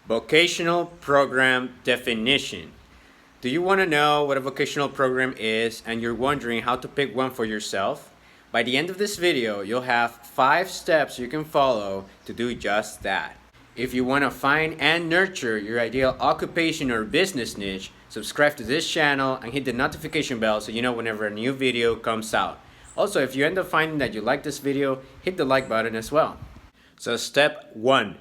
Vocational Program Definition. Do you want to know what a vocational program is and you're wondering how to pick one for yourself? By the end of this video, you'll have 5 steps you can follow to do just that. If you want to find and nurture your ideal occupation or business niche, subscribe to this channel and hit the notification bell so you know whenever a new video comes out. Also, if you end up finding that you like this video, hit the like button as well. So step 1.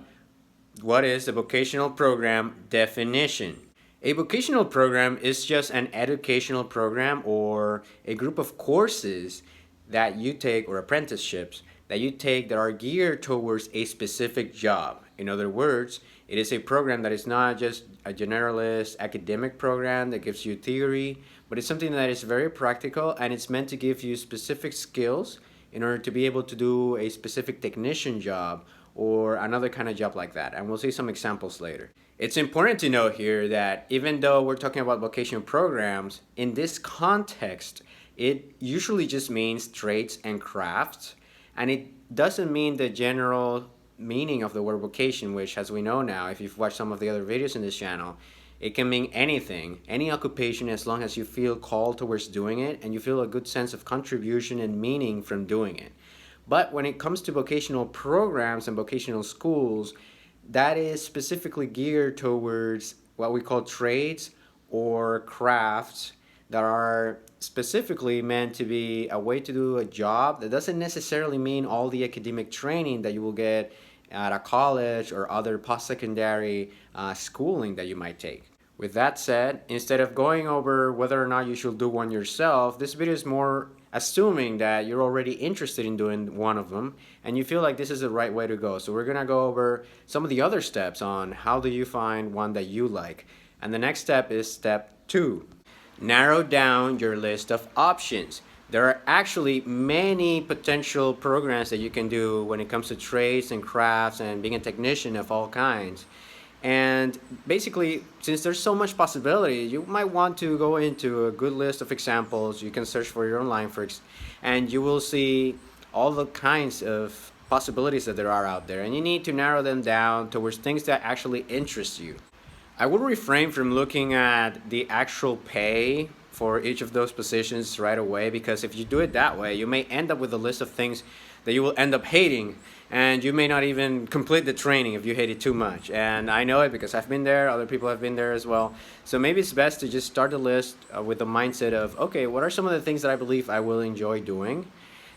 What is a vocational program definition? A vocational program is just an educational program or a group of courses that you take, or apprenticeships that you take, that are geared towards a specific job. In other words, it is a program that is not just a generalist academic program that gives you theory, but it's something that is very practical, and it's meant to give you specific skills in order to be able to do a specific technician job or another kind of job like that. And we'll see some examples later. It's important to note here that even though we're talking about vocational programs, in this context, it usually just means trades and crafts, and it doesn't mean the general meaning of the word vocation, which, as we know now, if you've watched some of the other videos in this channel, it can mean anything, any occupation, as long as you feel called towards doing it and you feel a good sense of contribution and meaning from doing it. But when it comes to vocational programs and vocational schools, that is specifically geared towards what we call trades or crafts that are specifically meant to be a way to do a job that doesn't necessarily mean all the academic training that you will get at a college or other post-secondary schooling that you might take. With that said, instead of going over whether or not you should do one yourself, this video is more assuming that you're already interested in doing one of them and you feel like this is the right way to go. So we're gonna go over some of the other steps on how do you find one that you like. And the next step is step 2. Narrow down your list of options. There are actually many potential programs that you can do when it comes to trades and crafts and being a technician of all kinds. And basically, since there's so much possibility, you might want to go into a good list of examples. You can search for your online and you will see all the kinds of possibilities that there are out there. And you need to narrow them down towards things that actually interest you. I would refrain from looking at the actual pay for each of those positions right away, because if you do it that way, you may end up with a list of things that you will end up hating, and you may not even complete the training if you hate it too much. And I know it because I've been there, other people have been there as well. So maybe it's best to just start the list with the mindset of, okay, what are some of the things that I believe I will enjoy doing?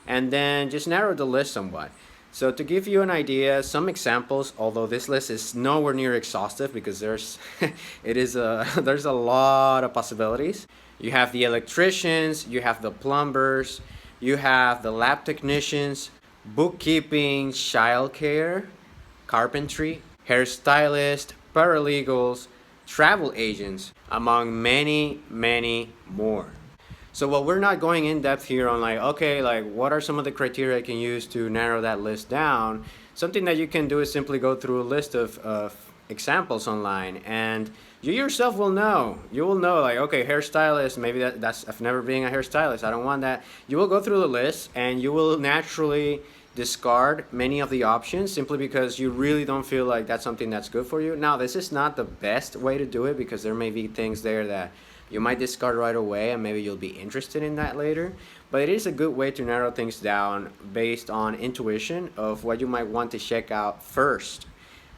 And then just narrow the list somewhat. So to give you an idea, some examples, although this list is nowhere near exhaustive because there's there's a lot of possibilities. You have the electricians, you have the plumbers, you have the lab technicians, bookkeeping, childcare, carpentry, hairstylist, paralegals, travel agents, among many, many more. So while we're not going in depth here on what are some of the criteria I can use to narrow that list down, something that you can do is simply go through a list of examples online, and you yourself will know. You will know, okay, hairstylist, maybe that's I've never been a hairstylist, I don't want that. You will go through the list and you will naturally discard many of the options simply because you really don't feel like that's something that's good for you. Now, this is not the best way to do it because there may be things there that you might discard right away and maybe you'll be interested in that later. But it is a good way to narrow things down based on intuition of what you might want to check out first.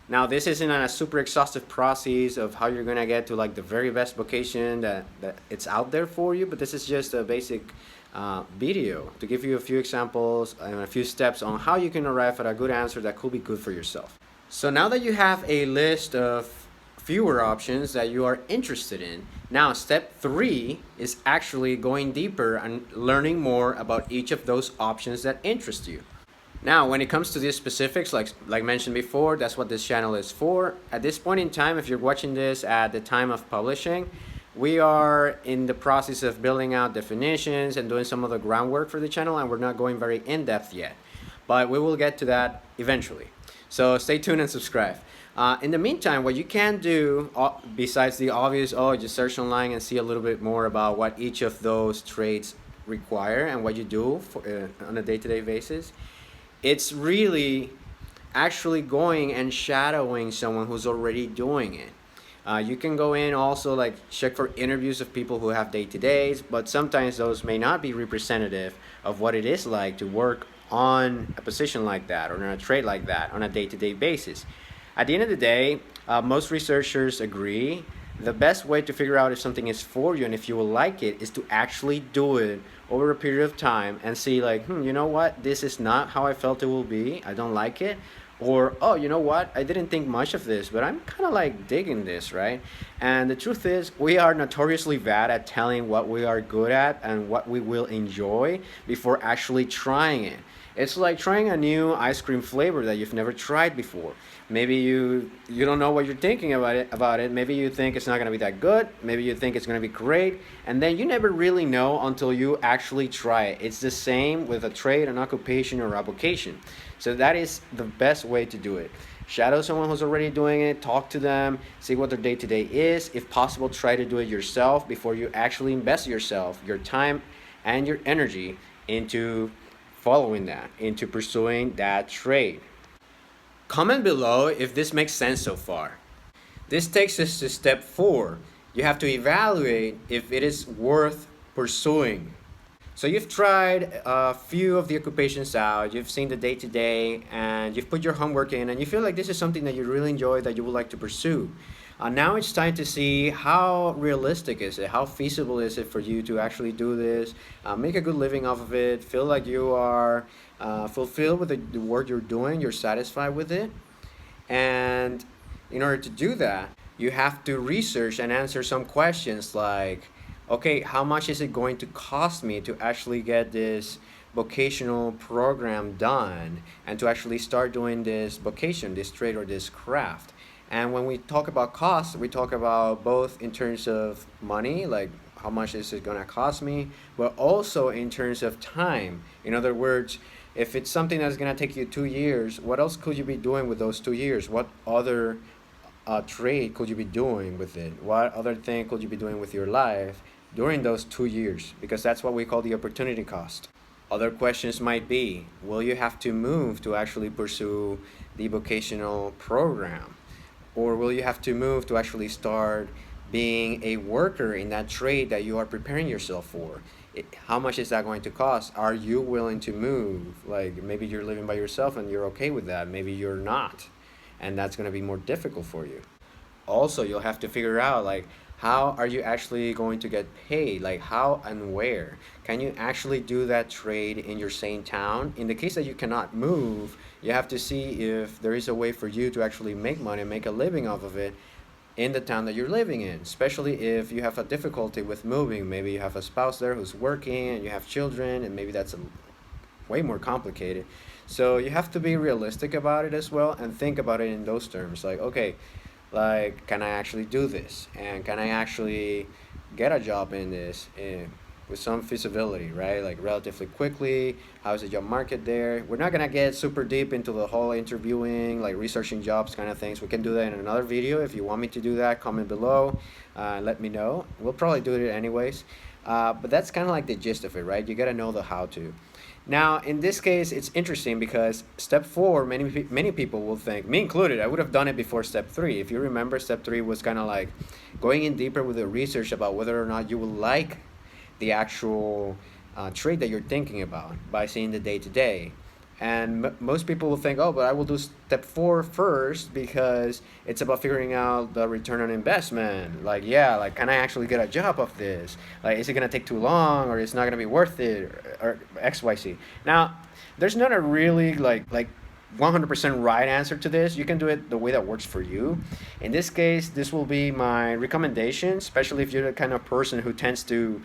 Now, this isn't a super exhaustive process of how you're gonna get to the very best vocation that it's out there for you, but this is just a basic video to give you a few examples and a few steps on how you can arrive at a good answer that could be good for yourself. So now that you have a list of fewer options that you are interested in, now step 3 is actually going deeper and learning more about each of those options that interest you. Now, when it comes to these specifics, like mentioned before, that's what this channel is for. At this point in time, if you're watching this at the time of publishing, we are in the process of building out definitions and doing some of the groundwork for the channel, and we're not going very in-depth yet. But we will get to that eventually. So stay tuned and subscribe. In the meantime, what you can do, besides the obvious, just search online and see a little bit more about what each of those trades require and what you do on a day-to-day basis, it's really actually going and shadowing someone who's already doing it. You can go in also like check for interviews of people who have day-to-days, but sometimes those may not be representative of what it is like to work on a position like that or on a trade like that on a day-to-day basis. At the end of the day, most researchers agree the best way to figure out if something is for you and if you will like it is to actually do it over a period of time and see like, you know what, this is not how I felt it will be, I don't like it. Or, oh, you know what, I didn't think much of this, but I'm kind of like digging this, right? And the truth is, we are notoriously bad at telling what we are good at and what we will enjoy before actually trying it. It's like trying a new ice cream flavor that you've never tried before. Maybe you don't know what you're thinking about it. Maybe you think it's not going to be that good. Maybe you think it's going to be great. And then you never really know until you actually try it. It's the same with a trade, an occupation, or a vocation. So that is the best way to do it. Shadow someone who's already doing it, talk to them, see what their day-to-day is. If possible, try to do it yourself before you actually invest yourself, your time, and your energy into following that, into pursuing that trade. Comment below if this makes sense so far. This takes us to step 4. You have to evaluate if it is worth pursuing. So you've tried a few of the occupations out, you've seen the day-to-day, and you've put your homework in, and you feel like this is something that you really enjoy, that you would like to pursue. Now it's time to see how realistic is it, how feasible is it for you to actually do this, make a good living off of it, feel like you are fulfilled with the work you're doing, you're satisfied with it. And in order to do that, you have to research and answer some questions like, okay, how much is it going to cost me to actually get this vocational program done and to actually start doing this vocation, this trade, or this craft? And when we talk about cost, we talk about both in terms of money, like how much is it going to cost me, but also in terms of time. In other words, if it's something that's going to take you 2 years, what else could you be doing with those 2 years? What other trade could you be doing with it? What other thing could you be doing with your life during those 2 years? Because that's what we call the opportunity cost. Other questions might be, will you have to move to actually pursue the vocational program? Or will you have to move to actually start being a worker in that trade that you are preparing yourself for? How much is that going to cost? Are you willing to move? Like maybe you're living by yourself and you're okay with that. Maybe you're not. And that's going to be more difficult for you. Also, you'll have to figure out like, how are you actually going to get paid? Like how and where? Can you actually do that trade in your same town? In the case that you cannot move, you have to see if there is a way for you to actually make money, make a living off of it in the town that you're living in, especially if you have a difficulty with moving. Maybe you have a spouse there who's working and you have children, and maybe that's way more complicated. So you have to be realistic about it as well and think about it in those terms. Like, okay, like, can I actually do this? And can I actually get a job in this with some feasibility, right? Like relatively quickly, how's the job market there? We're not gonna get super deep into the whole interviewing, like researching jobs kind of things. We can do that in another video. If you want me to do that, comment below, let me know. We'll probably do it anyways. But that's kind of like the gist of it, right? You gotta know the how to. Now, in this case, it's interesting because step 4, many people will think, me included, I would have done it before step 3. If you remember, step 3 was kind of like going in deeper with the research about whether or not you will like the actual trade that you're thinking about by seeing the day-to-day. And most people will think, oh, but I will do step 4 first because it's about figuring out the return on investment. Like, yeah, like, can I actually get a job of this? Like, is it going to take too long, or it's not going to be worth it, or X, Y, Z? Now, there's not a really like 100% right answer to this. You can do it the way that works for you. In this case, this will be my recommendation, especially if you're the kind of person who tends to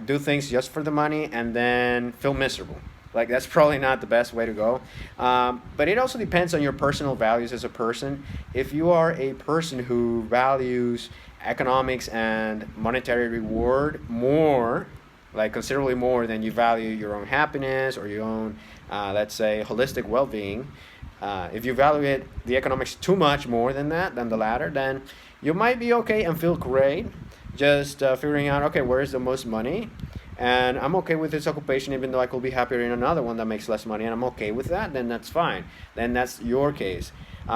do things just for the money and then feel miserable. Like, that's probably not the best way to go. But it also depends on your personal values as a person. If you are a person who values economics and monetary reward more, like considerably more than you value your own happiness or your own, let's say, holistic well-being, if you value the economics too much more than that, than the latter, then you might be okay and feel great just figuring out, okay, where is the most money? and I'm okay with this occupation even though I could be happier in another one that makes less money, and I'm okay with that, then that's fine. Then that's your case.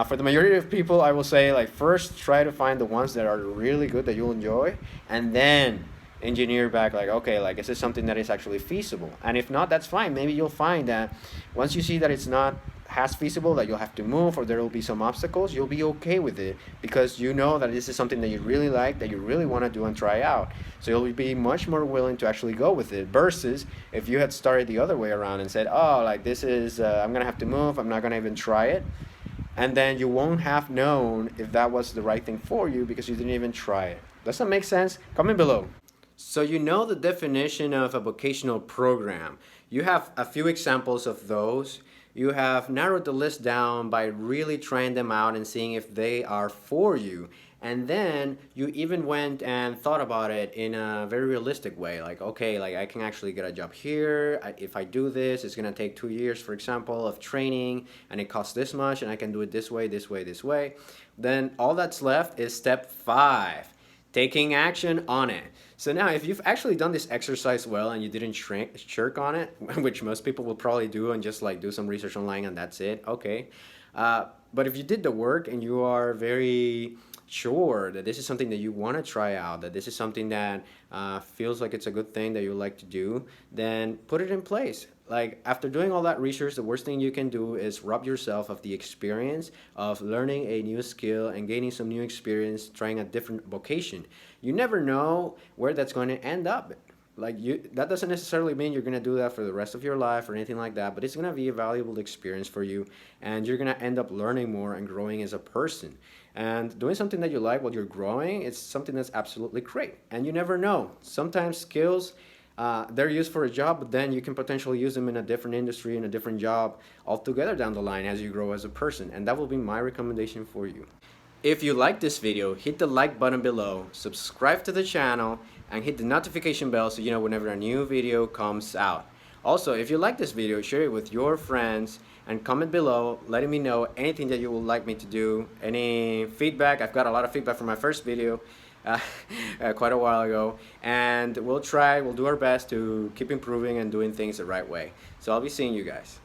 For the majority of people, I will say, like, first try to find the ones that are really good that you'll enjoy, and then engineer back, like, okay, like, is this something that is actually feasible? And if not, that's fine. Maybe you'll find that once you see that it's not as feasible, that you'll have to move or there will be some obstacles, you'll be okay with it because you know that this is something that you really like, that you really want to do and try out. So you'll be much more willing to actually go with it versus if you had started the other way around and said, oh, like, this is I'm gonna have to move, I'm not gonna even try it, and then you won't have known if that was the right thing for you because you didn't even try it. Does that make sense? Comment below. So you know the definition of a vocational program. You have a few examples of those. You have narrowed the list down by really trying them out and seeing if they are for you. And then you even went and thought about it in a very realistic way. Like, okay, like, I can actually get a job here. If I do this, it's gonna take 2 years, for example, of training, and it costs this much, and I can do it this way, this way, this way. Then all that's left is step 5. Taking action on it. So now, if you've actually done this exercise well and you didn't shirk on it, which most people will probably do and just like do some research online and that's it, okay. But if you did the work and you are very sure that this is something that you want to try out, that this is something that feels like it's a good thing that you like to do, then put it in place. Like, after doing all that research, the worst thing you can do is rob yourself of the experience of learning a new skill and gaining some new experience trying a different vocation. You never know where that's going to end up. Like, that doesn't necessarily mean you're going to do that for the rest of your life or anything like that, but it's going to be a valuable experience for you, and you're going to end up learning more and growing as a person. And doing something that you like while you're growing, it's something that's absolutely great. And you never know. Sometimes skills, they're used for a job, but then you can potentially use them in a different industry, in a different job altogether down the line as you grow as a person. And that will be my recommendation for you. If you like this video, hit the like button below, subscribe to the channel, and hit the notification bell so you know whenever a new video comes out. Also, if you like this video, share it with your friends and comment below letting me know anything that you would like me to do, any feedback. I've got a lot of feedback from my first video quite a while ago, and we'll do our best to keep improving and doing things the right way. So I'll be seeing you guys.